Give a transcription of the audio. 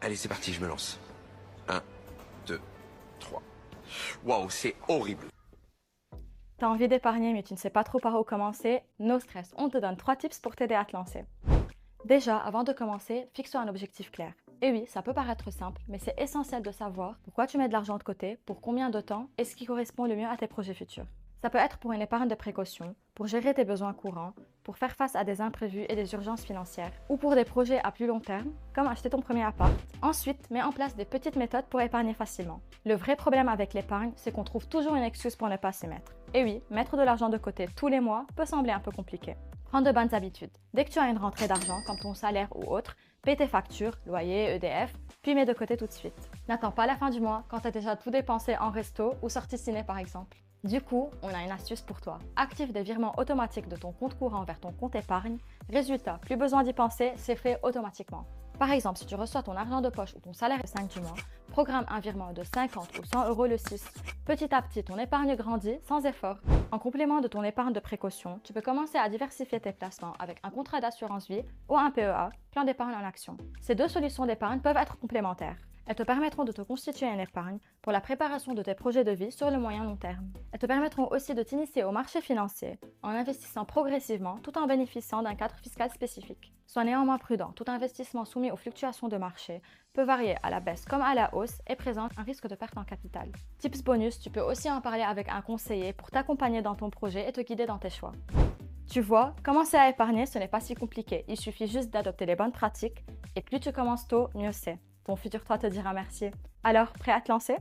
Allez, c'est parti, je me lance. 1, 2, 3. Waouh, c'est horrible. Tu as envie d'épargner mais tu ne sais pas trop par où commencer? No stress, on te donne 3 tips pour t'aider à te lancer. Déjà, avant de commencer, fixe-toi un objectif clair. Et oui, ça peut paraître simple, mais c'est essentiel de savoir pourquoi tu mets de l'argent de côté, pour combien de temps et ce qui correspond le mieux à tes projets futurs. Ça peut être pour une épargne de précaution, pour gérer tes besoins courants, pour faire face à des imprévus et des urgences financières, ou pour des projets à plus long terme, comme acheter ton premier appart. Ensuite, mets en place des petites méthodes pour épargner facilement. Le vrai problème avec l'épargne, c'est qu'on trouve toujours une excuse pour ne pas s'y mettre. Et oui, mettre de l'argent de côté tous les mois peut sembler un peu compliqué. Prends de bonnes habitudes. Dès que tu as une rentrée d'argent, comme ton salaire ou autre, paie tes factures, loyer, EDF, puis mets de côté tout de suite. N'attends pas la fin du mois quand tu as déjà tout dépensé en resto ou sortie ciné par exemple. Du coup, on a une astuce pour toi. Active des virements automatiques de ton compte courant vers ton compte épargne. Résultat, plus besoin d'y penser, c'est fait automatiquement. Par exemple, si tu reçois ton argent de poche ou ton salaire le 5 du mois, programme un virement de 50 ou 100 euros le 6. Petit à petit, ton épargne grandit sans effort. En complément de ton épargne de précaution, tu peux commencer à diversifier tes placements avec un contrat d'assurance vie ou un PEA, plan d'épargne en action. Ces deux solutions d'épargne peuvent être complémentaires. Elles te permettront de te constituer une épargne pour la préparation de tes projets de vie sur le moyen long terme. Elles te permettront aussi de t'initier au marché financier en investissant progressivement tout en bénéficiant d'un cadre fiscal spécifique. Sois néanmoins prudent, tout investissement soumis aux fluctuations de marché peut varier à la baisse comme à la hausse et présente un risque de perte en capital. Tips bonus, tu peux aussi en parler avec un conseiller pour t'accompagner dans ton projet et te guider dans tes choix. Tu vois, commencer à épargner, ce n'est pas si compliqué, il suffit juste d'adopter les bonnes pratiques et plus tu commences tôt, mieux c'est. Ton futur toi te dira merci. Alors, prêt à te lancer?